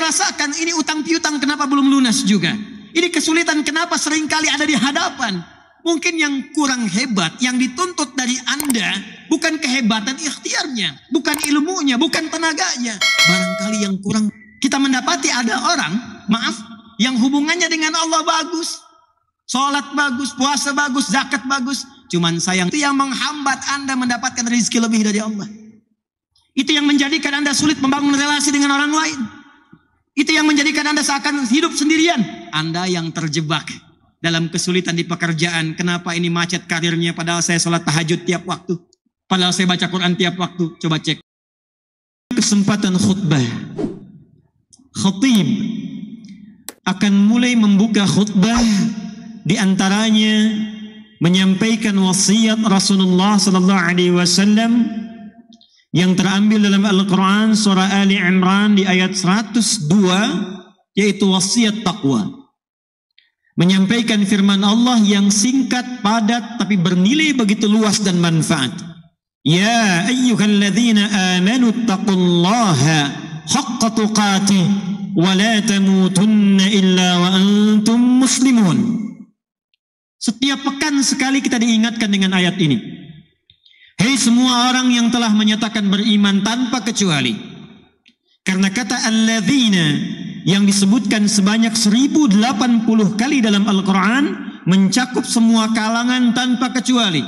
rasakan ini utang piutang kenapa belum lunas juga. Ini kesulitan kenapa seringkali ada di hadapan. Mungkin yang kurang hebat, yang dituntut dari Anda bukan kehebatan ikhtiarnya, bukan ilmunya, bukan tenaganya. Barangkali yang kurang. Kita mendapati ada orang, maaf, yang hubungannya dengan Allah bagus. Sholat bagus, puasa bagus, zakat bagus. Cuman sayang, itu yang menghambat Anda mendapatkan rezeki lebih dari Allah. Itu yang menjadikan Anda sulit membangun relasi dengan orang lain. Itu yang menjadikan Anda seakan hidup sendirian. Anda yang terjebak dalam kesulitan di pekerjaan. Kenapa ini macet karirnya padahal saya sholat tahajud tiap waktu. Padahal saya baca Quran tiap waktu. Coba cek. Kesempatan khutbah. Khatib akan mulai membuka khutbah, di antaranya menyampaikan wasiat Rasulullah sallallahu alaihi wasallam yang terambil dalam Al-Quran surah Ali Imran di ayat 102, yaitu wasiat taqwa. Menyampaikan firman Allah yang singkat, padat, tapi bernilai begitu luas dan manfaat. Ya ayyuhalladzina amanu taqullaha haqqa tuqatih wa la tamutunna illa wa antum muslimun. Setiap pekan sekali kita diingatkan dengan ayat ini. Hei semua orang yang telah menyatakan beriman tanpa kecuali. Karena kata alladzina yang disebutkan sebanyak 1080 kali dalam Al-Quran mencakup semua kalangan tanpa kecuali.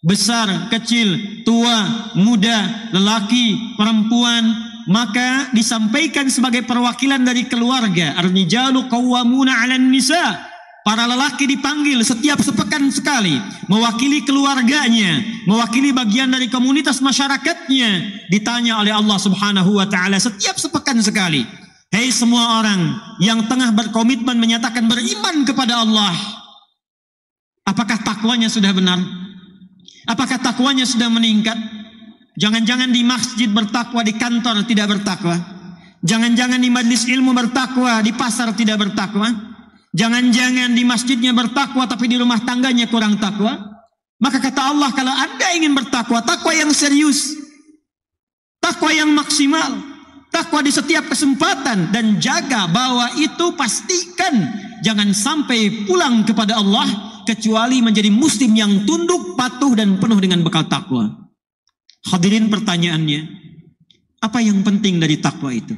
Besar, kecil, tua, muda, lelaki, perempuan. Maka disampaikan sebagai perwakilan dari keluarga. Ar-rijalu qawwamuna 'alan nisa. Para lelaki dipanggil setiap sepekan sekali, mewakili keluarganya, mewakili bagian dari komunitas masyarakatnya, ditanya oleh Allah Subhanahu wa taala setiap sepekan sekali. Hei semua orang yang tengah berkomitmen menyatakan beriman kepada Allah, apakah takwanya sudah benar? Apakah takwanya sudah meningkat? Jangan-jangan di masjid bertakwa, di kantor tidak bertakwa. Jangan-jangan di majlis ilmu bertakwa, di pasar tidak bertakwa. Jangan-jangan di masjidnya bertakwa tapi di rumah tangganya kurang takwa. Maka kata Allah, kalau Anda ingin bertakwa, takwa yang serius, takwa yang maksimal, takwa di setiap kesempatan, dan jaga bahwa itu pastikan jangan sampai pulang kepada Allah kecuali menjadi muslim yang tunduk, patuh, dan penuh dengan bekal takwa. Hadirin, pertanyaannya, apa yang penting dari takwa itu?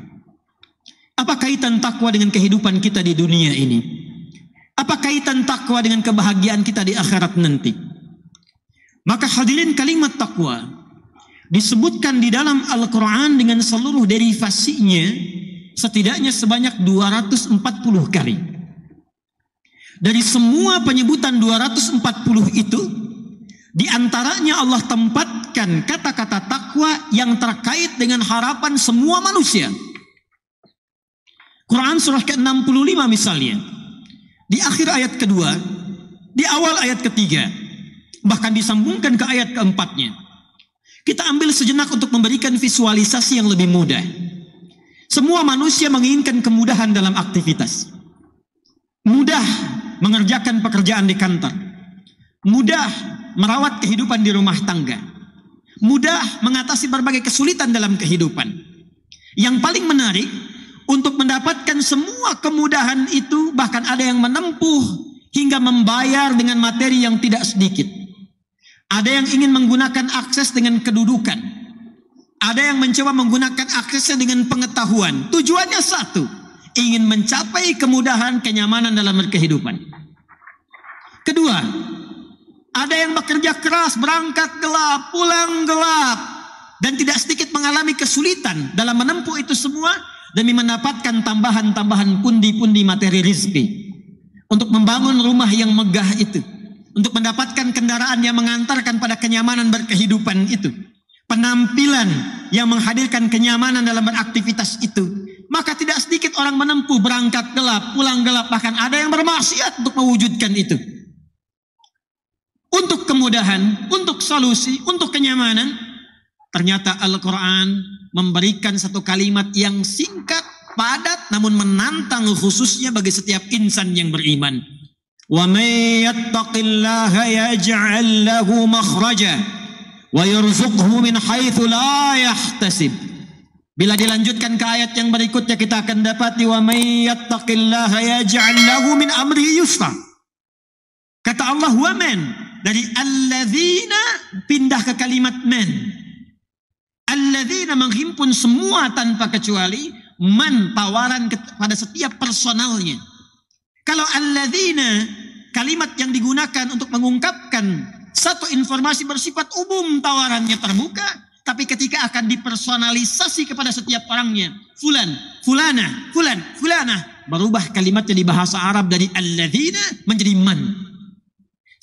Apa kaitan takwa dengan kehidupan kita di dunia ini? Apa kaitan takwa dengan kebahagiaan kita di akhirat nanti? Maka hadirin, kalimat takwa disebutkan di dalam Al-Quran dengan seluruh derivasinya setidaknya sebanyak 240 kali. Dari semua penyebutan 240 itu, di antaranya Allah tempatkan kata-kata takwa yang terkait dengan harapan semua manusia. Quran surah ke-65 misalnya, di akhir ayat kedua, di awal ayat ketiga, bahkan disambungkan ke ayat keempatnya. Kita ambil sejenak untuk memberikan visualisasi yang lebih mudah. Semua manusia menginginkan kemudahan dalam aktivitas. Mudah mengerjakan pekerjaan di kantor. Mudah merawat kehidupan di rumah tangga. Mudah mengatasi berbagai kesulitan dalam kehidupan. Yang paling menarik, untuk mendapatkan semua kemudahan itu, bahkan ada yang menempuh hingga membayar dengan materi yang tidak sedikit. Ada yang ingin menggunakan akses dengan kedudukan. Ada yang mencoba menggunakan aksesnya dengan pengetahuan. Tujuannya satu, ingin mencapai kemudahan, kenyamanan dalam berkehidupan. Kedua, ada yang bekerja keras, berangkat gelap, pulang gelap, dan tidak sedikit mengalami kesulitan dalam menempuh itu semua demi mendapatkan tambahan-tambahan pundi-pundi materi rezeki untuk membangun rumah yang megah itu, untuk mendapatkan kendaraan yang mengantarkan pada kenyamanan berkehidupan itu, penampilan yang menghadirkan kenyamanan dalam beraktivitas itu. Maka tidak sedikit orang menempuh berangkat gelap, pulang gelap, bahkan ada yang bermaksiat untuk mewujudkan itu. Untuk kemudahan, untuk solusi, untuk kenyamanan, ternyata Al-Quran memberikan satu kalimat yang singkat, padat, namun menantang khususnya bagi setiap insan yang beriman. Wa may yattaqillaha yaj'al lahu makhraja wa yarzuqhu min haitsu la yahtasib. Bila dilanjutkan ke ayat yang berikutnya kita akan dapati wa may yattaqillaha yaj'al lahu min amrihi yusra. Kata Allah wa man, dari alladzina pindah ke kalimat man. Alladzina menghimpun semua tanpa kecuali, man tawaran kepada setiap personalnya. Kalau alladzina kalimat yang digunakan untuk mengungkapkan satu informasi bersifat umum, tawarannya terbuka. Tapi ketika akan dipersonalisasi kepada setiap orangnya, fulan, fulana, fulan, fulana, berubah kalimatnya di bahasa Arab dari alladzina menjadi man.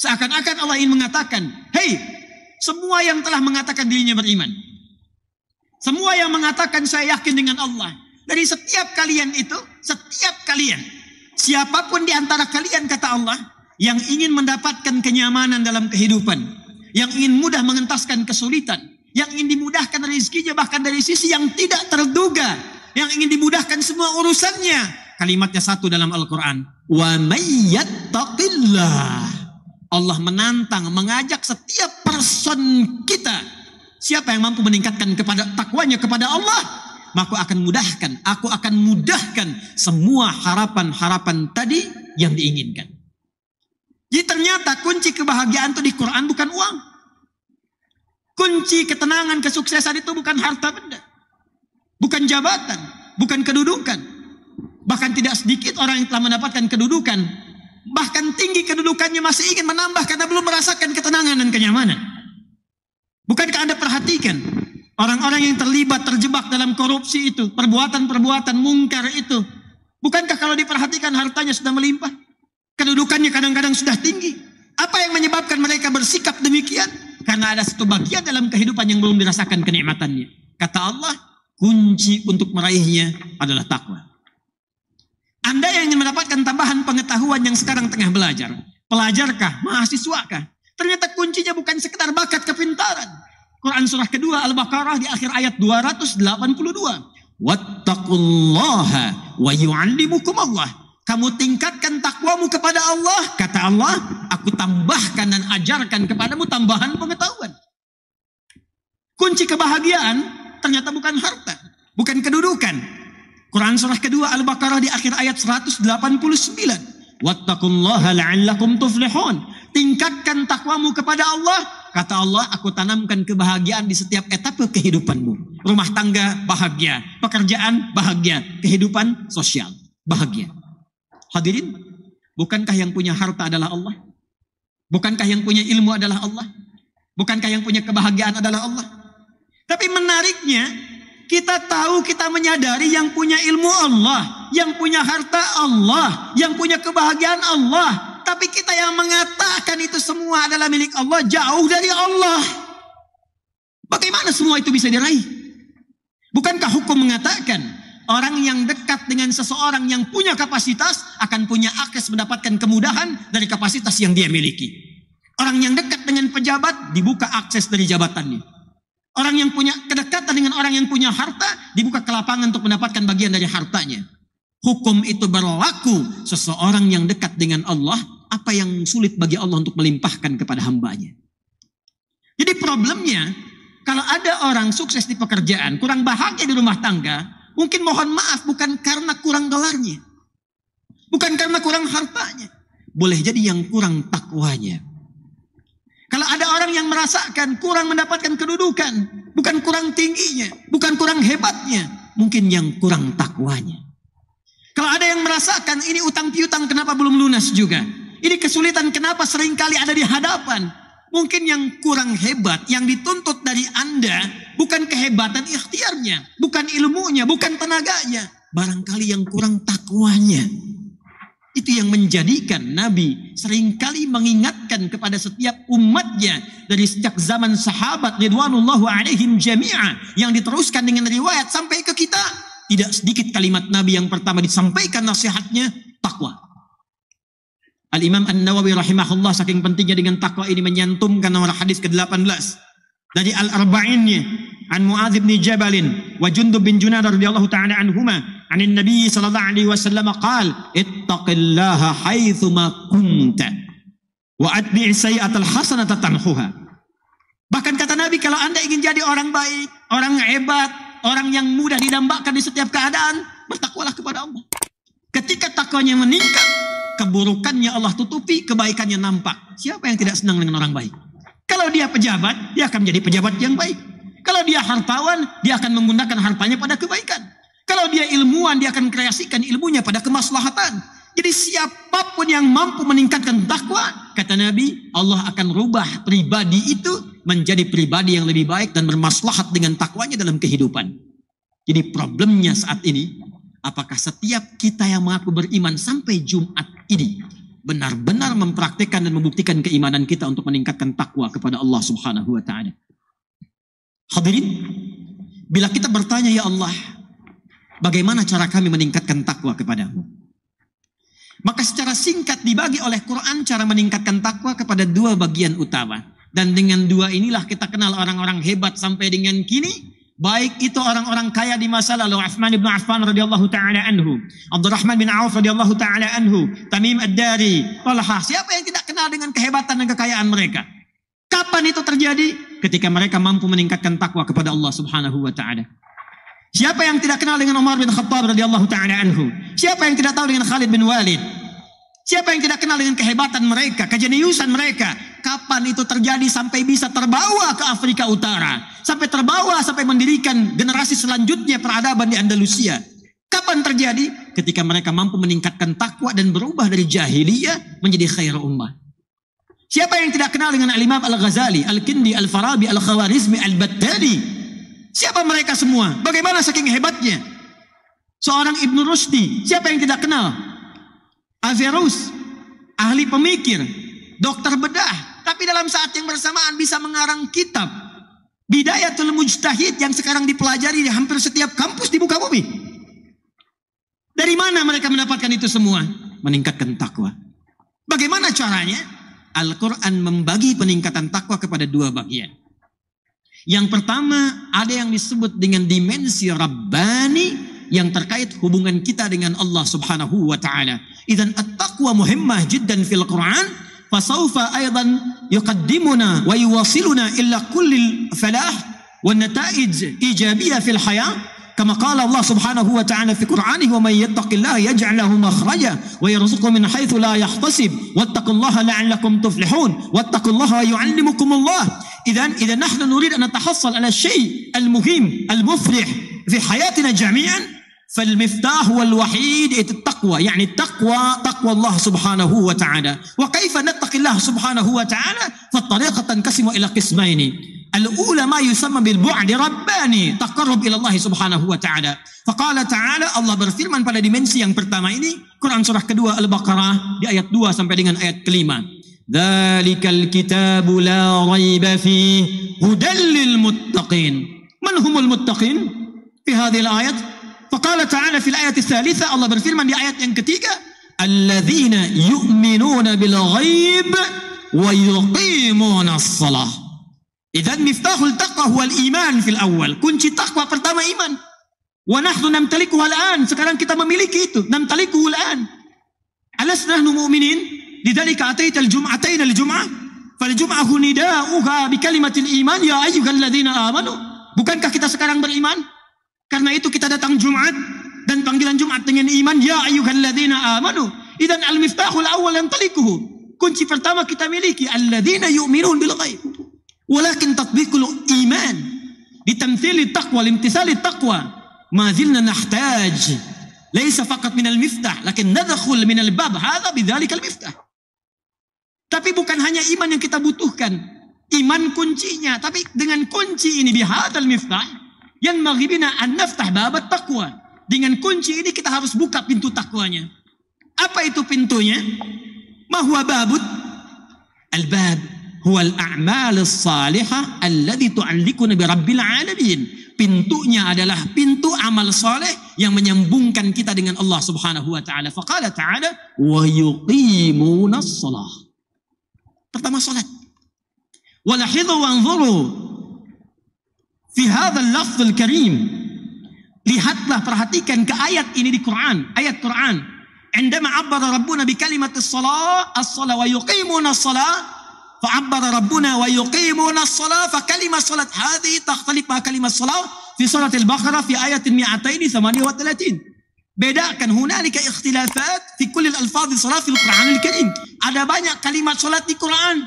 Seakan-akan Allah ingin mengatakan, hei, semua yang telah mengatakan dirinya beriman, semua yang mengatakan saya yakin dengan Allah, dari setiap kalian itu, setiap kalian, siapapun di antara kalian, kata Allah, yang ingin mendapatkan kenyamanan dalam kehidupan, yang ingin mudah mengentaskan kesulitan, yang ingin dimudahkan rezekinya bahkan dari sisi yang tidak terduga, yang ingin dimudahkan semua urusannya, kalimatnya satu dalam Al-Quran, wa may yattaqillah. Allah menantang, mengajak setiap person kita, siapa yang mampu meningkatkan kepada takwanya kepada Allah, maka aku akan mudahkan semua harapan-harapan tadi yang diinginkan. Jadi ternyata kunci kebahagiaan itu di Quran bukan uang. Kunci ketenangan, kesuksesan itu bukan harta benda, bukan jabatan, bukan kedudukan. Bahkan tidak sedikit orang yang telah mendapatkan kedudukan, bahkan tinggi kedudukannya, masih ingin menambah karena belum merasakan ketenangan dan kenyamanan. Bukankah Anda perhatikan orang-orang yang terjebak dalam korupsi itu, perbuatan-perbuatan mungkar itu, bukankah kalau diperhatikan hartanya sudah melimpah, kedudukannya kadang-kadang sudah tinggi? Apa yang menyebabkan mereka bersikap demikian? Karena ada satu bagian dalam kehidupan yang belum dirasakan kenikmatannya. Kata Allah, kunci untuk meraihnya adalah takwa. Anda yang ingin mendapatkan tambahan pengetahuan yang sekarang tengah belajar, pelajarkah, mahasiswakah? Ternyata kuncinya bukan sekedar bakat kepintaran. Quran surah kedua Al-Baqarah di akhir ayat 282. Wattaqullaha wa yu'allimukumullah. Kamu tingkatkan takwamu kepada Allah, kata Allah, aku tambahkan dan ajarkan kepadamu tambahan pengetahuan. Kunci kebahagiaan ternyata bukan harta, bukan kedudukan. Quran surah kedua Al-Baqarah di akhir ayat 189. Wattaqullaha la'allakum tuflihun. Tingkatkan takwamu kepada Allah, kata Allah, aku tanamkan kebahagiaan di setiap etapa kehidupanmu. Rumah tangga bahagia, pekerjaan bahagia, kehidupan sosial bahagia. Hadirin, bukankah yang punya harta adalah Allah? Bukankah yang punya ilmu adalah Allah? Bukankah yang punya kebahagiaan adalah Allah? Tapi menariknya, kita tahu, kita menyadari yang punya ilmu Allah, yang punya harta Allah, yang punya kebahagiaan Allah. Tapi kita yang mengatakan itu semua adalah milik Allah, jauh dari Allah. Bagaimana semua itu bisa diraih? Bukankah hukum mengatakan orang yang dekat dengan seseorang yang punya kapasitas akan punya akses mendapatkan kemudahan dari kapasitas yang dia miliki. Orang yang dekat dengan pejabat dibuka akses dari jabatannya. Orang yang punya kedekatan dengan orang yang punya harta dibuka kelapangan untuk mendapatkan bagian dari hartanya. Hukum itu berlaku seseorang yang dekat dengan Allah, apa yang sulit bagi Allah untuk melimpahkan kepada hambanya. Jadi problemnya, kalau ada orang sukses di pekerjaan, kurang bahagia di rumah tangga, mungkin mohon maaf bukan karena kurang gelarnya, bukan karena kurang hartanya, boleh jadi yang kurang takwanya. Kalau ada orang yang merasakan kurang mendapatkan kedudukan, bukan kurang tingginya, bukan kurang hebatnya, mungkin yang kurang takwanya. Kalau ada yang merasakan ini utang piutang kenapa belum lunas juga, ini kesulitan kenapa seringkali ada di hadapan, mungkin yang kurang hebat, yang dituntut dari Anda bukan kehebatan ikhtiarnya, bukan ilmunya, bukan tenaganya, barangkali yang kurang takwanya. Itu yang menjadikan Nabi seringkali mengingatkan kepada setiap umatnya dari sejak zaman sahabat ridwanullahu alaihim jami'a yang diteruskan dengan riwayat sampai ke kita. Tidak sedikit kalimat Nabi yang pertama disampaikan nasihatnya, takwa. Al-Imam An-Nawawi rahimahullah saking pentingnya dengan takwa ini menyantumkan nomor hadis ke-18 dari Al-Arba'innya an Mu'adz bin Jabal wa Jundub bin Junadah radhiyallahu ta'ala anhuma anin Nabi sallallahu alaihi wasallam qala ittaqillaha haitsu ma kunta wa atbi' sayyi'atal hasanata tamhuha. Bahkan kata Nabi, kalau Anda ingin jadi orang baik, orang hebat, orang yang mudah didambakan di setiap keadaan, bertakwalah kepada Allah. Ketika takwanya meningkat, keburukannya Allah tutupi, kebaikannya nampak. Siapa yang tidak senang dengan orang baik? Kalau dia pejabat, dia akan menjadi pejabat yang baik. Kalau dia hartawan, dia akan menggunakan hartanya pada kebaikan. Kalau dia ilmuwan, dia akan kreasikan ilmunya pada kemaslahatan. Jadi siapapun yang mampu meningkatkan takwa, kata Nabi, Allah akan rubah pribadi itu menjadi pribadi yang lebih baik dan bermaslahat dengan takwanya dalam kehidupan. Jadi problemnya saat ini, apakah setiap kita yang mengaku beriman sampai Jumat ini benar-benar mempraktikkan dan membuktikan keimanan kita untuk meningkatkan takwa kepada Allah Subhanahu wa taala? Hadirin, bila kita bertanya, ya Allah, bagaimana cara kami meningkatkan takwa kepadamu? Maka secara singkat dibagi oleh Quran cara meningkatkan takwa kepada dua bagian utama. Dan dengan dua inilah kita kenal orang-orang hebat sampai dengan kini. Baik itu orang-orang kaya di masa lalu, Utsman bin Affan radhiyallahu taala anhu, Abdurrahman bin Auf radhiyallahu taala anhu, Tamim ad-Dari, Talha. Siapa yang tidak kenal dengan kehebatan dan kekayaan mereka? Kapan itu terjadi? Ketika mereka mampu meningkatkan takwa kepada Allah Subhanahu wa taala. Siapa yang tidak kenal dengan Umar bin Khattab radhiyallahu taala anhu? Siapa yang tidak tahu dengan Khalid bin Walid? Siapa yang tidak kenal dengan kehebatan mereka, kejeniusan mereka? Kapan itu terjadi sampai bisa terbawa ke Afrika Utara? Sampai terbawa sampai mendirikan generasi selanjutnya peradaban di Andalusia. Kapan terjadi? Ketika mereka mampu meningkatkan takwa dan berubah dari jahiliyah menjadi khair ummah. Siapa yang tidak kenal dengan Al-Imam Al-Ghazali, Al-Kindi, Al-Farabi, Al-Khawarizmi, Al-Battani? Siapa mereka semua? Bagaimana saking hebatnya? Seorang Ibn Rushdi, siapa yang tidak kenal? Averroes, ahli pemikir, dokter bedah, tapi dalam saat yang bersamaan bisa mengarang kitab Bidayatul Mujtahid yang sekarang dipelajari di hampir setiap kampus di muka bumi. Dari mana mereka mendapatkan itu semua? Meningkatkan takwa. Bagaimana caranya? Al-Quran membagi peningkatan takwa kepada dua bagian. Yang pertama, ada yang disebut dengan dimensi Rabbani yang terkait hubungan kita dengan Allah Subhanahu wa taala. Idzan at-taqwa muhimmah jiddan fil Quran, fasawfa aidan yuqaddimuna wa yuwasiluna illa kullil falah wa nataij ijabiyah fil hayah. Kama qala Allah Subhanahu wa ta'ala fi Qur'anihi, wa may yattaqillaha yaj'al lahu makhraja wa yarzuqhu min haitsu la yahtasib wattaqullaha la'allakum tuflihun wattaqullaha yu'allimukumullah. إذا نحن نريد أن نتحصل على الشيء المهم المفرح في حياتنا جميعا، فالمفتاح هو الوحيد التقوى. يعني تقوى الله سبحانه وتعالى. وكيف نتقي الله سبحانه وتعالى؟ فالطريقة تنقسم إلى قسمين. الأولى ما يسمى بالبعد رباني، تقرب إلى الله سبحانه وتعالى. فقال تعالى, Allah berfirman pada dimensi yang pertama ini, Quran surah kedua Al-Baqarah di ayat 2 sampai dengan ayat kelima. Dzalikal kitabu la raiba fihi hudal lil muttaqin. Man humul muttaqin fi hadhihi al-ayat? Faqala ta'ala fil ayat ats-tsalitsah, Allah berfirman di ayat yang ketiga, alladzina yu'minuna bil ghaib wa yuqimuna as-shalah. Idzan miftahul taqwa huwa al-iman fil awal. Kunci takwa pertama iman. Wa nahnu namtalikuhu al-an. Sekarang kita memiliki itu. Namtalikuhu al-an. Alasna nahnu mu'minin? Lidzalika ataita al-jum'atayn al-jum'ah. Fal-jum'ah nida'uha bi kalimatil iman ya ayyuhalladzina amanu. Bukankah kita sekarang beriman? Karena itu kita datang Jumat dan panggilan Jumat dengan iman ya ayyuhalladzina amanu. Idzan al-miftahul awal yantalikuhu. Kunci pertama kita miliki alladzina yu'minun bil ghaib. ولكن تطبيق الإيمان لتمثيل التقوى لامتثال التقوى ما زلنا نحتاج ليس فقط من المفتاح لكن ندخل من الباب هذا بذلك المفتاح. Tapi bukan hanya iman yang kita butuhkan, iman kuncinya, tapi dengan kunci ini bihadzal miftah yang maghibina an naftah bab at-taqwa. Dengan kunci ini kita harus buka pintu takwanya. Apa itu pintunya? Ma huwa babut? Al-bab huwa al-a'mal as-salihah alladhi tu'alliquna bi rabbil alamin. Pintunya adalah pintu amal saleh yang menyambungkan kita dengan Allah Subhanahu wa taala. Faqala ta'ala wa yuqimuna as-shalah. Pertama salat. Wa lahidhu wanzuru fi hadzal lafz al-karim. Lihatlah, perhatikan ke ayat ini di Quran, ayat Quran. Indama 'abbara rabbuna bi kalimati as-salah, as-salah wa yuqimuna as-salah. فعبر ربنا ويقيمون الصلاة فكلمة الصلاة هذه تختلف مع كلمة الصلاة fi surat Al-Baqarah fi ayat 238. Bedakan, hunalika ikhtilafat fi kulli al-alfadhi salat fil Qur'anil Karim. Ada banyak kalimat salat di Quran.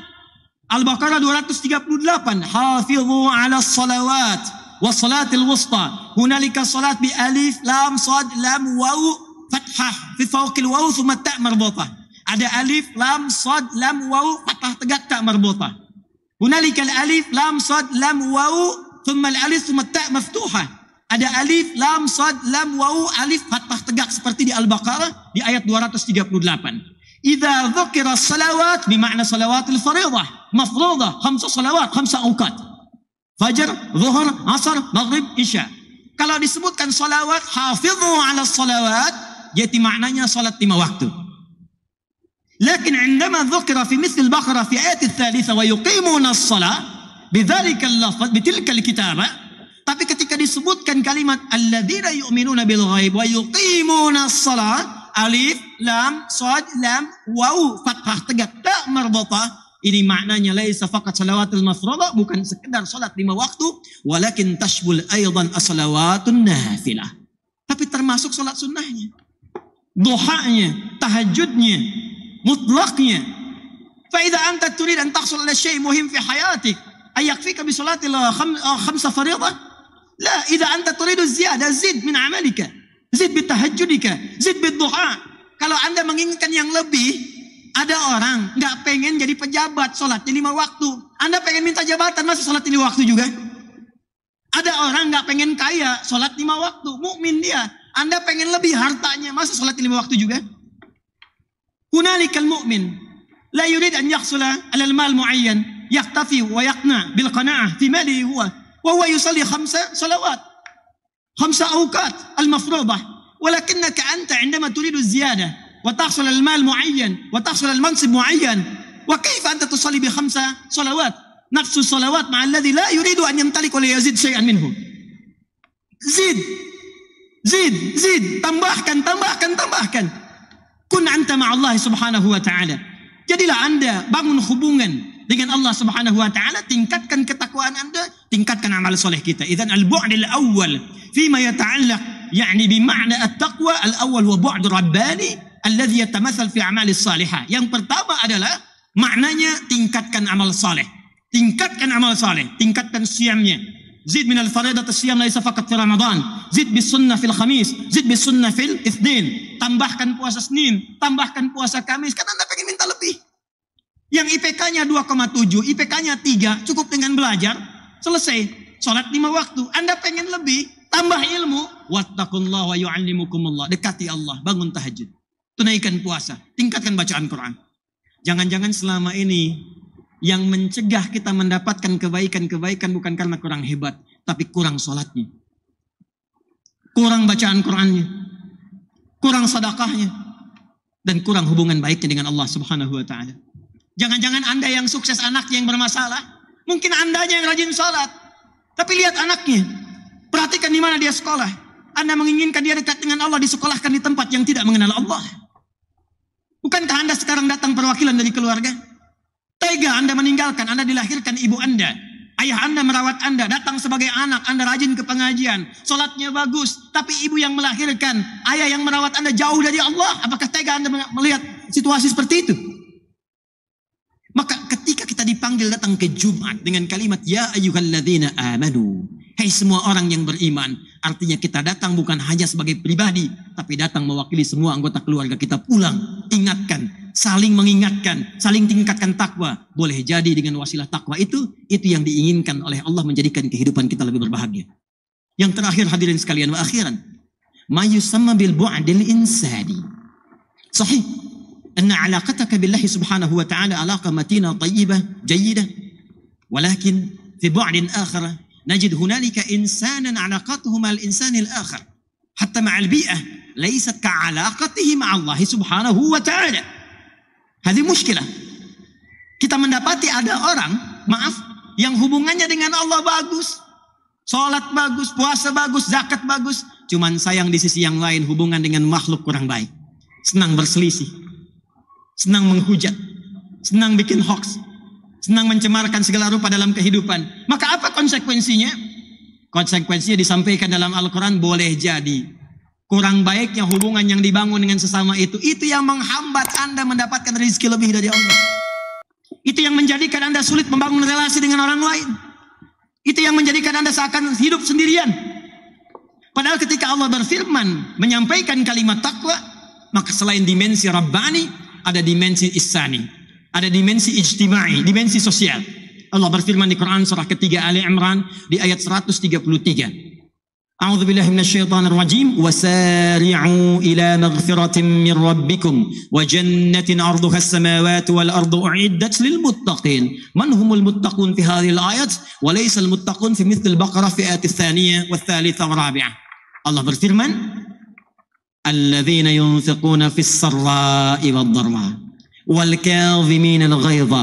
Al-Baqarah 238, hafizu 'ala salawat wa salatil wusta. Hunalika salat bi alif lam sad lam waw fathah fi fawqil waw thumma ta' marbutah. Ada alif lam sad lam waw fathah tegak ta' marbutah. Hunalika al-alif lam sad lam waw thumma al-alif thumma ta' maftuhah. Ada alif, lam, sad, lam, waw, alif, fathah tegak seperti di Al-Baqarah di ayat 238. Idza dzukira salawat bimakna salawatul fardhah, mafruḍah, 5 salawat, 5 awqat. Fajr, zuhur, asar, maghrib, isya. Kalau disebutkan salawat, hafidhu 'ala salawat, jadi maknanya salat 5 waktu. Lakin عندما ذكر في مثل البقرة في آية الثالثة ويقيمون الصلاة بذلك اللفظ بتلك الكتابة. Tapi ketika disebutkan kalimat alladzina yu'minuna bil ghaib wa yuqimuna shalah, alif, lam, shad, lam, waw, fathah tegak ta marbutah, ini maknanya laisa faqat salawatul mafruḍah, bukan sekedar salat 5 waktu, walakin tashmul aidan as-salawatun nafilah. Tapi termasuk salat sunnahnya, duhanya, tahajudnya, mutlaqnya. Fa idza anta turid an tahsul ala syai' muhim fi hayatik, ayakfika bi salatil 5 fariḍah? لا, إذا أنت تريد الزيادة زد من عملك, زد بتهجدك, زد بالضحى. Kalau Anda menginginkan yang lebih, ada orang nggak pengen jadi pejabat, sholatnya 5 waktu. Anda pengen minta jabatan, masa sholat 5 waktu juga? Ada orang nggak pengen kaya, sholat 5 waktu, mukmin dia. Anda pengen lebih hartanya, masa sholat 5 waktu juga? Hunalikal mu'min la yurid an yahsula 'ala al-mal mu'ayyan, yaktafi wa yaqna bil qana'ah fi malihi huwa. وهو يصلي 5 صلوات 5 أوقات المفروضة. ولكنك أنت عندما تريد الزيادة وتحصل المال معين وتحصل المنصب معين، وكيف أنت تصلي ب5 صلوات نفس الصلوات مع الذي لا يريد أن يمتلك ولا يزيد شيئا منه؟ زيد زيد زيد، tambahkan tambahkan tambahkan. Kun anta ma'allah subhanahu wa ta'ala. Jadilah Anda bangun hubungan dengan Allah Subhanahu wa taala, tingkatkan ketakwaan Anda, tingkatkan amal soleh kita. Idzan al-bu'd al-awwal fima yata'allaq yani bima'na at-taqwa al-awwal huwa bu'd rabbani alladhi yatamathal fi a'mal as-salihah. Yang pertama adalah maknanya tingkatkan amal saleh. Tingkatkan amal saleh, tingkatkan siyamnya. Zid min al-fariidah as-siyam laysa faqat fi Ramadan. Zid bis sunnah fil Khamis, zid bis sunnah fil Itsnin. Tambahkan puasa Senin, tambahkan puasa Kamis. Kan Anda pengen minta lebih. Yang IPK-nya 2,7, IPK-nya 3, cukup dengan belajar, selesai. Sholat 5 waktu. Anda pengen lebih, tambah ilmu. Wattaqullaha wa yu'allimukumullah. Dekati Allah, bangun tahajud. Tunaikan puasa, tingkatkan bacaan Quran. Jangan-jangan selama ini yang mencegah kita mendapatkan kebaikan-kebaikan bukan karena kurang hebat, tapi kurang sholatnya. Kurang bacaan Qurannya. Kurang sedekahnya. Dan kurang hubungan baiknya dengan Allah Subhanahu wa ta'ala. Jangan-jangan Anda yang sukses, anaknya yang bermasalah. Mungkin Andanya yang rajin sholat. Tapi lihat anaknya. Perhatikan di mana dia sekolah. Anda menginginkan dia dekat dengan Allah, disekolahkan di tempat yang tidak mengenal Allah. Bukankah Anda sekarang datang perwakilan dari keluarga? Tega Anda meninggalkan, Anda dilahirkan ibu Anda. Ayah Anda merawat Anda, datang sebagai anak, Anda rajin ke pengajian. Sholatnya bagus. Tapi ibu yang melahirkan, ayah yang merawat Anda jauh dari Allah. Apakah tega Anda melihat situasi seperti itu? Maka ketika kita dipanggil datang ke Jumat dengan kalimat ya ayyuhalladzina amanu, hai semua orang yang beriman, artinya kita datang bukan hanya sebagai pribadi, tapi datang mewakili semua anggota keluarga kita pulang, ingatkan, saling mengingatkan, saling tingkatkan takwa. Boleh jadi dengan wasilah takwa itu yang diinginkan oleh Allah menjadikan kehidupan kita lebih berbahagia. Yang terakhir hadirin sekalian, wa akhiran, ma yusamma bil bu'dil insani. Sahih. أن علاقتك بالله سبحانه وتعالى علاقة متينة طيبة جيدة، ولكن في بعد آخر نجد هنالك إنسانا علاقته مع الإنسان الآخر حتى مع البيئة ليست كعلاقته مع الله سبحانه وتعالى. هذه مشكلة. Kita mendapati ada orang, maaf, yang hubungannya dengan Allah bagus, sholat bagus, puasa bagus, zakat bagus, cuman sayang di sisi yang lain hubungan dengan makhluk kurang baik, senang berselisih, senang menghujat, senang bikin hoax, senang mencemarkan segala rupa dalam kehidupan. Maka apa konsekuensinya? Konsekuensinya disampaikan dalam Al-Quran, boleh jadi kurang baiknya hubungan yang dibangun dengan sesama itu yang menghambat Anda mendapatkan rezeki lebih dari Allah. Itu yang menjadikan Anda sulit membangun relasi dengan orang lain. Itu yang menjadikan Anda seakan hidup sendirian. Padahal ketika Allah berfirman menyampaikan kalimat takwa, maka selain dimensi Rabbani, ada dimensi Ihsani, ada dimensi ijtimai, dimensi sosial. Allah berfirman di Quran surah ketiga Ali Imran di ayat 133. A'udzu billahi minasyaitonir rajim. Wasari'u ila maghfiratin min rabbikum wa jannatin 'arduha as-samawati wal ardu u'iddat lil muttaqin. Man humul muttaqun fi hadhihi al-ayat wa laysa al-muttaqun fi mithl al-Baqarah fi ayat ats-tsaniyah wath-tsalitsah war-rabi'ah. Allah berfirman, alladzina yunfiquna fis sarra'i wad-dharra والكاظمين الغيظ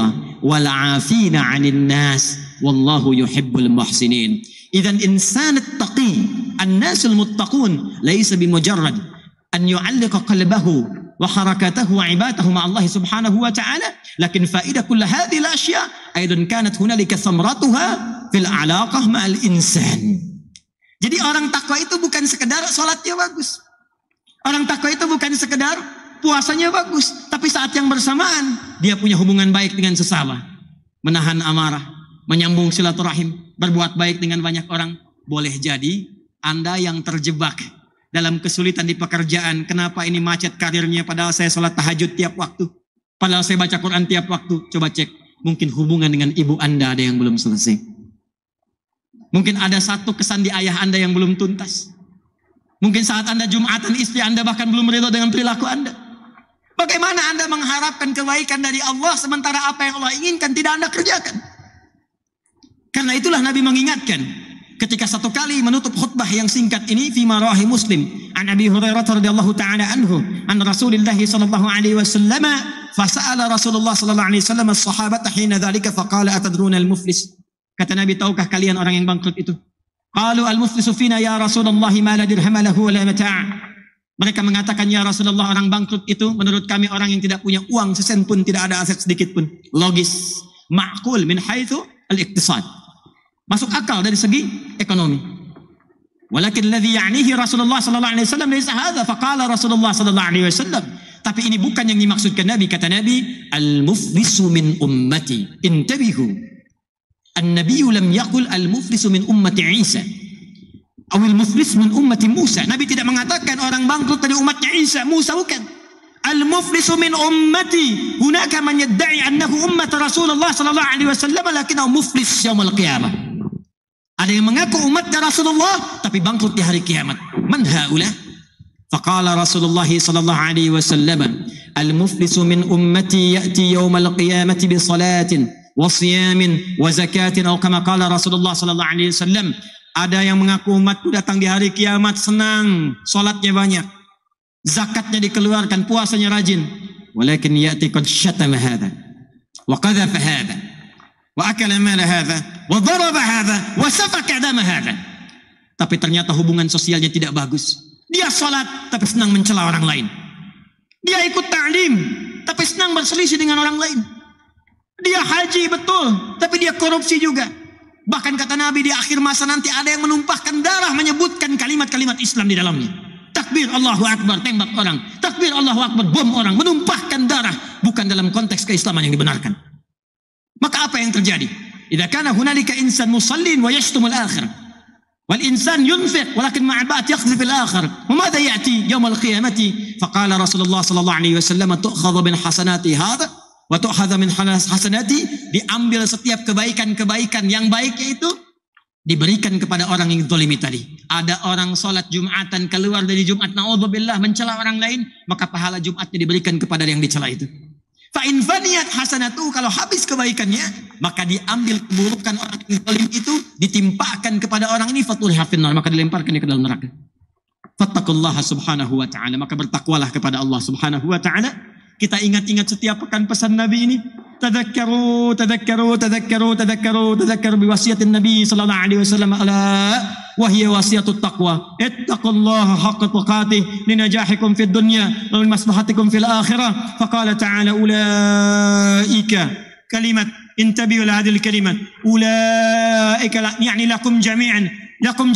والعافين عن الناس والله يحب المحسنين. إذن إنسان التقي الناس المتقون ليس بمجرد أن يعلق قلبه وحركته وعبادته مع الله سبحانه وتعالى، لكن فائدة كل هذه الأشياء أيضا كانت هنالك ثمرتها في العلاقة مع الإنسان. Jadi orang takwa itu bukan sekedar salatnya bagus, orang takwa itu bukan sekedar puasanya bagus, tapi saat yang bersamaan dia punya hubungan baik dengan sesama, menahan amarah, menyambung silaturahim, berbuat baik dengan banyak orang. Boleh jadi Anda yang terjebak dalam kesulitan di pekerjaan. Kenapa ini macet karirnya, padahal saya sholat tahajud tiap waktu, padahal saya baca Quran tiap waktu. Coba cek, mungkin hubungan dengan ibu Anda ada yang belum selesai. Mungkin ada satu kesan di ayah Anda yang belum tuntas. Mungkin saat Anda Jumatan istri Anda bahkan belum ridho dengan perilaku Anda. Bagaimana Anda mengharapkan kebaikan dari Allah sementara apa yang Allah inginkan tidak Anda kerjakan? Karena itulah Nabi mengingatkan ketika satu kali menutup khutbah yang singkat ini, fi marahi Muslim an Abi Hurairah radhiyallahu taala anhu an Rasulillah sallallahu alaihi wasallam fasa'ala Rasulullah sallallahu alaihi wasallam as-sahabata hina dzalika faqala atadruna al-muflis. Kata Nabi, tahukah kalian orang yang bangkrut itu? Qalu al-muflisu fina ya Rasulullah ma la dirham lahu wa la mata'. Mereka mengatakan, ya Rasulullah, orang bangkrut itu menurut kami orang yang tidak punya uang sesen pun, tidak ada aset sedikit pun. Logis, ma'qul min haitsu al-iqtisad. Masuk akal dari segi ekonomi. Walakin alladhi ya'nihi Rasulullah sallallahu alaihi wasallam laysa hadza, faqala Rasulullah sallallahu alaihi wasallam. Tapi ini bukan yang dimaksudkan Nabi. Kata Nabi, al-muflisu min ummati. Intabihu. An-nabiyyu lam yaqul al-muflisu min ummati Isa. Awil muflis min ummati Musa. Nabi tidak mengatakan orang bangkrut dari umatnya Isa, Musa, bukan. Al-muflisu min ummati. Hunaka man yadda'i annahu ummat Rasulullah sallallahu alaihi wasallam lakinnahu muflis yaumil qiyamah. Ada yang mengaku umatnya Rasulullah tapi bangkrut di hari kiamat. Man haula? Faqala Rasulullah sallallahu alaihi wasallam, al-muflisu min ummati ya'ti yaumil qiyamati bi salatin wa siyamin wa zakatin, atau kama qala Rasulullah sallallahu alaihi wasallam. Ada yang mengaku umatku datang di hari kiamat senang, salatnya banyak, zakatnya dikeluarkan, puasanya rajin. Walakin ya'ti qad syatama hadha wa qadhafa hadha wa akala mala hadha wa daraba hadha wa safaka dama hadha. Tapi ternyata hubungan sosialnya tidak bagus. Dia salat tapi senang mencela orang lain. Dia ikut ta'lim tapi senang berselisih dengan orang lain. Dia haji betul tapi dia korupsi juga. Bahkan kata Nabi, di akhir masa nanti ada yang menumpahkan darah menyebutkan kalimat-kalimat Islam di dalamnya. Takbir Allahu Akbar, tembak orang. Takbir Allahu Akbar, bom orang. Menumpahkan darah. Bukan dalam konteks keislaman yang dibenarkan. Maka apa yang terjadi? Idza kana hunalika insan musallin wa yashtumul akhir. Wal insan yunfiq walakin ma'abat yaqdhif al-akhir. Wa madha ya'ti yawm al-qiyamati? Faqala Rasulullah sallallahu alaihi wasallam, tu'khadhu min hasanati hadha wa tu'khadhu min hasanati. Diambil setiap kebaikan-kebaikan yang baiknya itu diberikan kepada orang yang zalimi tadi. Ada orang salat Jumatan keluar dari Jumat, naudzubillah, mencela orang lain, maka pahala Jumatnya diberikan kepada yang dicela itu. Fa in faniyat hasanatu, kalau habis kebaikannya, maka diambil keburukan orang yang zalim itu ditimpakan kepada orang ini, fatulha finnar, maka dilemparkan ke dalam neraka. Fattaqullaha subhanahu wa ta'ala, maka bertakwalah kepada Allah subhanahu wa ta'ala. Kita ingat-ingat setiap pekan pesan Nabi ini. Tadhakkaru, tadhakkaru, tadhakkaru, tadhakkaru, tadhakkaru biwasiyatin Nabi sallallahu alaihi wasallam ala wa hiya wasiyatut taqwa. Ittaqullaha haqqa tuqatih linajahikum fid dunya wa limaslahatikum fil akhirah. Faqala ta'ala ulaika kalimat intabihu li hadhihi al-kalimat ulaika yani lakum jami'an لكم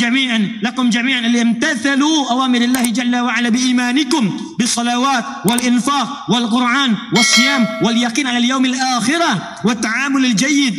جميعا اللي امتثلوا أوامر الله جل وعلا بإيمانكم بالصلوات والإنفاق والقرآن والصيام واليقين على اليوم الآخرة والتعامل الجيد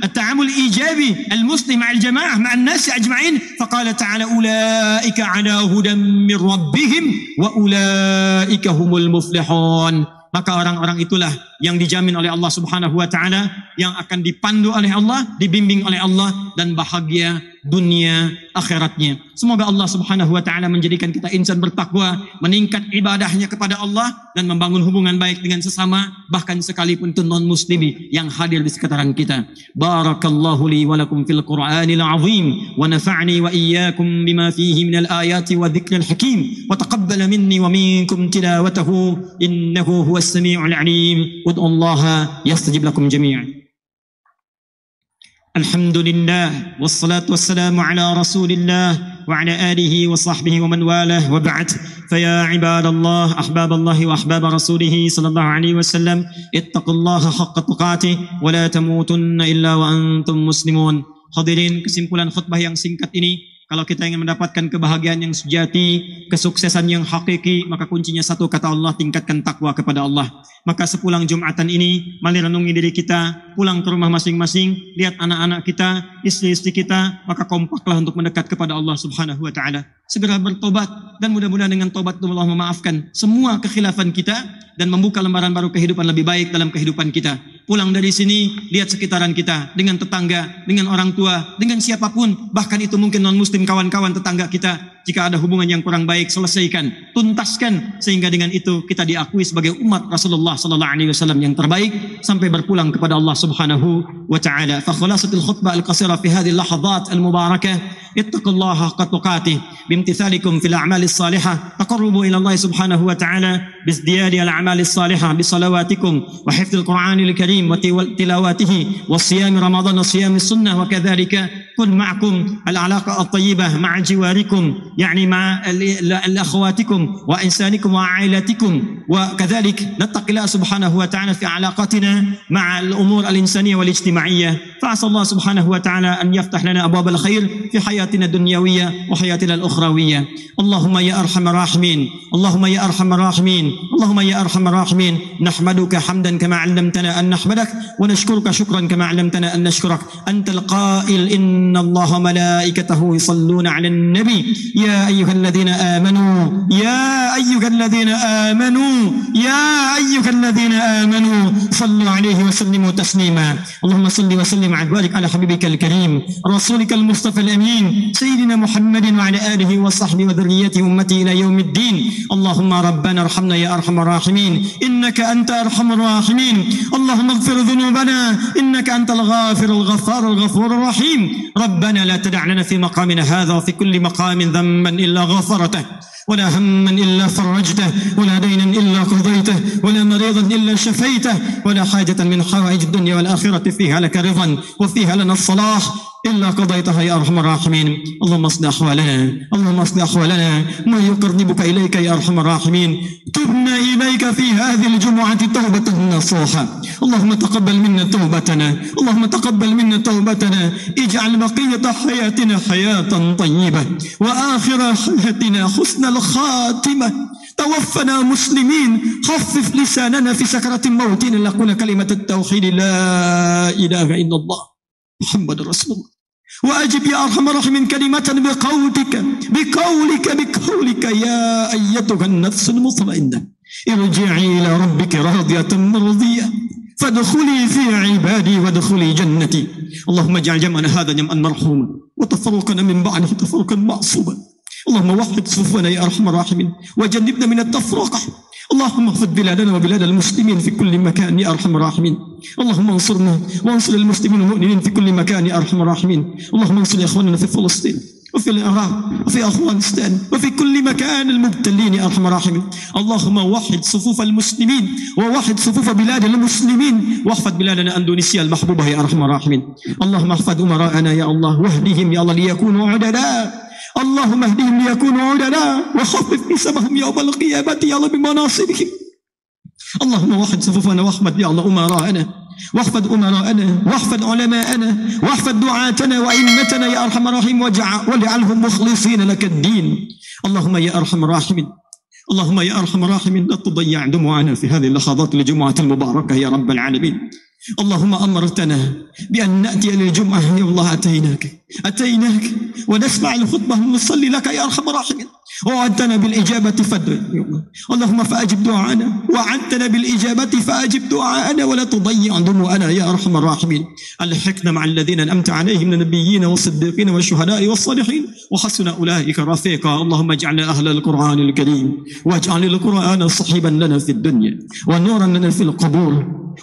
التعامل الإيجابي المسلم مع الجماعة مع الناس أجمعين. فقال تعالى أولئك على هدى من ربهم وأولئك هم المفلحون. Maka orang-orang itulah yang dijamin oleh Allah Subhanahu wa taala, yang akan dipandu oleh Allah, dibimbing oleh Allah, dan bahagia dunia akhiratnya. Semoga Allah Subhanahu wa taala menjadikan kita insan bertakwa, meningkat ibadahnya kepada Allah, dan membangun hubungan baik dengan sesama, bahkan sekalipun itu non-muslimi yang hadir di sekitaran kita. Barakallahu li wa lakum fil Qur'anil azim wa nafa'ni wa iyyakum bima fihi minal ayati wa dhikril hakim wa taqabbala minni wa minkum tilawatahu innahu huwas samiul alim. Ud'ullaha yastajib lakum jami'an. Alhamdulillah wassalatu wassalamu ala Rasulillah wa ala alihi wa sahbihi wa man walah wa ba'd. Faya ibadallah ahbaballahi wa ahbab rasulih sallallahu alaihi wasallam ittaqullaha haqqa tuqatih wa la tamutunna illa wa antum muslimun. Hadirin, kesimpulan khutbah yang singkat ini, kalau kita ingin mendapatkan kebahagiaan yang sejati, kesuksesan yang hakiki, maka kuncinya satu, kata Allah, tingkatkan takwa kepada Allah. Maka sepulang Jumatan ini, mari renungi diri kita, pulang ke rumah masing-masing, lihat anak-anak kita, istri-istri kita, maka kompaklah untuk mendekat kepada Allah Subhanahu wa taala. Segera bertobat, dan mudah-mudahan dengan tobat itu Allah memaafkan semua kekhilafan kita dan membuka lembaran baru kehidupan lebih baik dalam kehidupan kita. Pulang dari sini, lihat sekitaran kita, dengan tetangga, dengan orang tua, dengan siapapun, bahkan itu mungkin non-muslim kawan-kawan tetangga kita. Jika ada hubungan yang kurang baik, selesaikan, tuntaskan, sehingga dengan itu kita diakui sebagai umat Rasulullah sallallahu alaihi wasallam yang terbaik sampai berpulang kepada Allah Subhanahu wa taala. Fa khulasatul khutbah al-qasira fi hadhihi al-lahadhat al-mubarakah, ittaqullaha haqqa tuqatih bimtithalikum fil a'malis salihah, taqarrubu ila Allah Subhanahu wa taala bizdiyadi al-a'malis salihah bi salawatikum wa hifdzil Qur'anil karim wa tilawatihi wa siyam Ramadan wa siyam sunnah wa kadzalika kun ma'akum al-'alaqa at-tayyibah ma'a jiwarikum, يعني مع أخواتكم وإنسانكم وعائلتكم، وكذلك نتقي الله سبحانه وتعالى في علاقتنا مع الأمور الإنسانية والاجتماعية. فعسى الله سبحانه وتعالى أن يفتح لنا أبواب الخير في حياتنا الدنيوية وحياتنا الأخروية. اللهم يا أرحم الراحمين، اللهم يا أرحم الراحمين، اللهم يا أرحم الراحمين، نحمدك حمدا كما علمتنا أن نحمدك، ونشكرك شكرا كما علمتنا أن نشكرك. أنت القائل إن الله ملائكته يصلون على النبي يا أيها الذين آمنوا يا أيها الذين آمنوا يا أيها الذين آمنوا صلوا عليه وسلموا تسليما. اللهم صل وسلم وبارك على حبيبك الكريم رسولك المصطفى الأمين سيدنا محمد وعلى آله وصحبه وذريته أمته إلى يوم الدين. اللهم ربنا ارحمنا يا أرحم الراحمين إنك أنت أرحم الراحمين. اللهم اغفر ذنوبنا إنك أنت الغافر الغفار الغفور الرحيم. ربنا لا تدع لنا في مقامنا هذا وفي كل مقام ذنبا إلا غفرته، ولا هما إلا فرجته، ولا دينا إلا قضيته، ولا مريضا إلا شفيته، ولا حاجة من حوائج الدنيا والآخرة فيها لك رضا وفيها لنا الصلاح إلا قضيتها يا أرحم الراحمين. اللهم اصلح أحوالنا، اللهم اصلح أحوالنا ما يقربك إليك يا أرحم الراحمين. تبنا إليك في هذه الجمعة توبة نصوحة. اللهم تقبل منا توبتنا، اللهم تقبل منا توبتنا. اجعل بقية حياتنا حياة طيبة، وآخر حياتنا حسن الخاتمة. توفنا مسلمين، خفف لساننا في سكرة الموت لنقول كلمة التوحيد لا إله إلا الله محمد رسول الله. وأجب يا أرحم الراحمين كلمة بقولك يا أيتها النفس المطمئنة ارجعي إلى ربك راضية مرضية فادخلي في عبادي وادخلي جنتي. اللهم اجعل جمعنا هذا جمعا مرحوما وتفرقنا من بعده تفرقا معصوما. اللهم وحد صفوفنا يا أرحم الراحمين وجنبنا من التفرقة. اللهم احفظ بلادنا وبلاد المسلمين في كل مكان يا أرحم الراحمين. اللهم انصرنا وانصر المسلمين والمؤمنين في كل مكان يا أرحم الراحمين. اللهم انصر إخواننا في فلسطين وفي العراق وفي أفغانستان وفي كل مكان المبتلين يا أرحم الراحمين. اللهم وحد صفوف المسلمين ووحد صفوف بلاد المسلمين، واحفظ بلادنا أندونيسيا المحبوبة يا أرحم الراحمين. اللهم احفظ أمراءنا يا الله، واهدهم يا الله ليكونوا عدلاء. اللهم اهدهم ليكونوا عدلاء، وخفف حسابهم يوم القيامة يا الله بمناصبهم. اللهم وحد صفوفنا واحمد يا الله أمراءنا واحفظ أمراءنا واحفظ علماءنا واحفظ دعاتنا وأئمتنا يا أرحم الراحمين واجعلهم مخلصين لك الدين. اللهم يا أرحم الراحمين اللهم يا أرحم الراحمين لا تضيع دموعنا في هذه اللحظات الجمعة المباركة يا رب العالمين. اللهم أمرتنا بأن نأتي للجمعة يا الله أتيناك ونسمع الخطبة ونصلي لك يا أرحم الراحمين، ووعدتنا بالإجابة فادعنا اللهم فأجب دعاءنا، وعدتنا بالإجابة فأجب دعاءنا ولا تضيع دموعنا يا أرحم الراحمين. ألحقنا مع الذين أنعمت عليهم من النبيين والصديقين والشهداء والصالحين وحسن أولئك رفيقا. اللهم اجعلنا أهل القرآن الكريم، واجعل القرآن صحيبا لنا في الدنيا ونورا لنا في القبور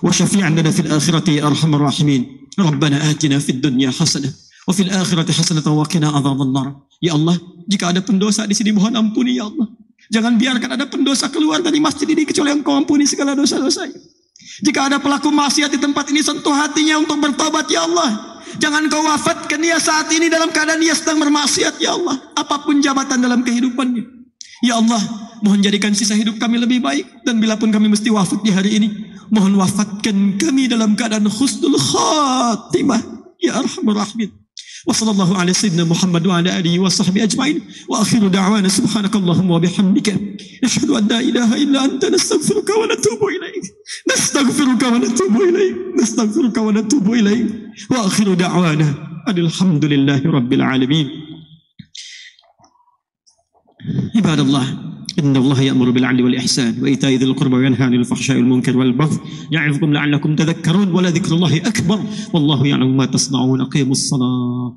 وشفيعا لنا في الآخرة يا أرحم الراحمين. ربنا آتنا في الدنيا حسنة وفي الآخرة حسنة وقنا عذاب النار. Ya Allah, jika ada pendosa di sini mohon ampuni ya Allah. Jangan biarkan ada pendosa keluar dari masjid ini kecuali Engkau ampuni segala dosa-dosanya. Jika ada pelaku maksiat di tempat ini, sentuh hatinya untuk bertobat ya Allah. Jangan Kau wafatkan dia saat ini dalam keadaan dia sedang bermaksiat ya Allah. Apapun jabatan dalam kehidupannya. Ya Allah, mohon jadikan sisa hidup kami lebih baik, dan bila pun kami mesti wafat di hari ini, mohon wafatkan kami dalam keadaan husnul khatimah ya arhamar rahimin. Wa sallallahu ala sayyidina Muhammad wa ala alihi wa sahbihi ajma'in. Wa akhiru da'wana subhanakallahumma wa bihamdika nashhadu an la ilaha illa anta nastaghfiruka wa natubu ilaik. Nastaghfiruka wa natubu ilaik. Nastaghfiruka wa natubu ilaik. Wa akhiru da'wana alhamdulillahi rabbil alamin. Ibadallah, inna Allah ya'muru bil 'adli wal ihsan wa ita'i dzil qurba wa yanha 'anil fahsya'i wal munkari wal baghi ya'izukum la'allakum tadhakkarun wa la dzikrullahi akbar wallahu ya'lamu ma tasna'un. Aqimus shalah.